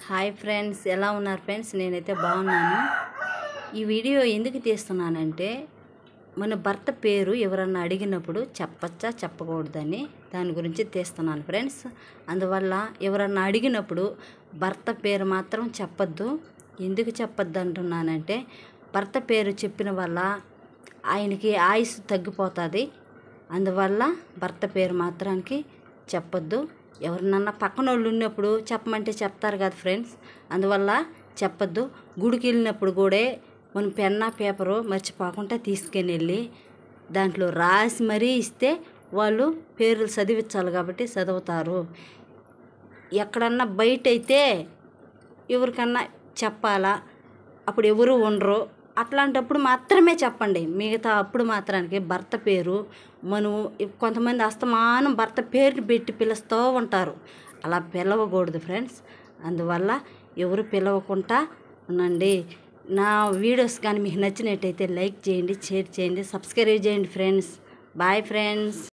Hi friends, ఎలా ఉన్నారు friends? నేనైతే బాగున్నాను. ఈ వీడియో ఎందుకు తీస్తున్నానంటే, మన భర్త పేరు ఎవరన్నా అడిగినప్పుడు చెప్పచ్చా చెప్పకూడదని దాని గురించి తీస్తున్నాను ఫ్రెండ్స్. అందువల్ల ఎవరన్నా అడిగినప్పుడు భర్త పేరు మాత్రం చెప్పొద్దు. ఎందుకు చెప్పొద్దు అంటున్నానంటే, భర్త పేరు చెప్పిన వల్ల ఆయనకి ఆయుష్ తగ్గిపోతుంది. అందువల్ల భర్త పేరు మాత్రానికి చెప్పొద్దు. ఎవరినన్నా పక్కన వాళ్ళు ఉన్నప్పుడు చెప్పమంటే చెప్తారు కదా ఫ్రెండ్స్, అందువల్ల చెప్పొద్దు. గుడికి వెళ్ళినప్పుడు కూడా మనం పెన్నా పేపరు మర్చిపోకుండా తీసుకొని వెళ్ళి దాంట్లో రాసి మరీ ఇస్తే వాళ్ళు పేర్లు చదివించాలి కాబట్టి చదువుతారు. ఎక్కడన్నా బయట అయితే ఎవరికన్నా చెప్పాలా, అప్పుడు ఎవరు ఉండరు. అట్లాంటప్పుడు మాత్రమే చెప్పండి. మిగతా అప్పుడు మాత్రానికి భర్త పేరు మనం కొంతమంది అస్తమానం భర్త పేరు పెట్టి పిలుస్తూ ఉంటారు. అలా పిలవకూడదు ఫ్రెండ్స్. అందువల్ల ఎవరు పిలవకుండా ఉండండి. నా వీడియోస్ కానీ మీకు నచ్చినట్టయితే లైక్ చేయండి, షేర్ చేయండి, సబ్స్క్రైబ్ చేయండి ఫ్రెండ్స్. Bye friends.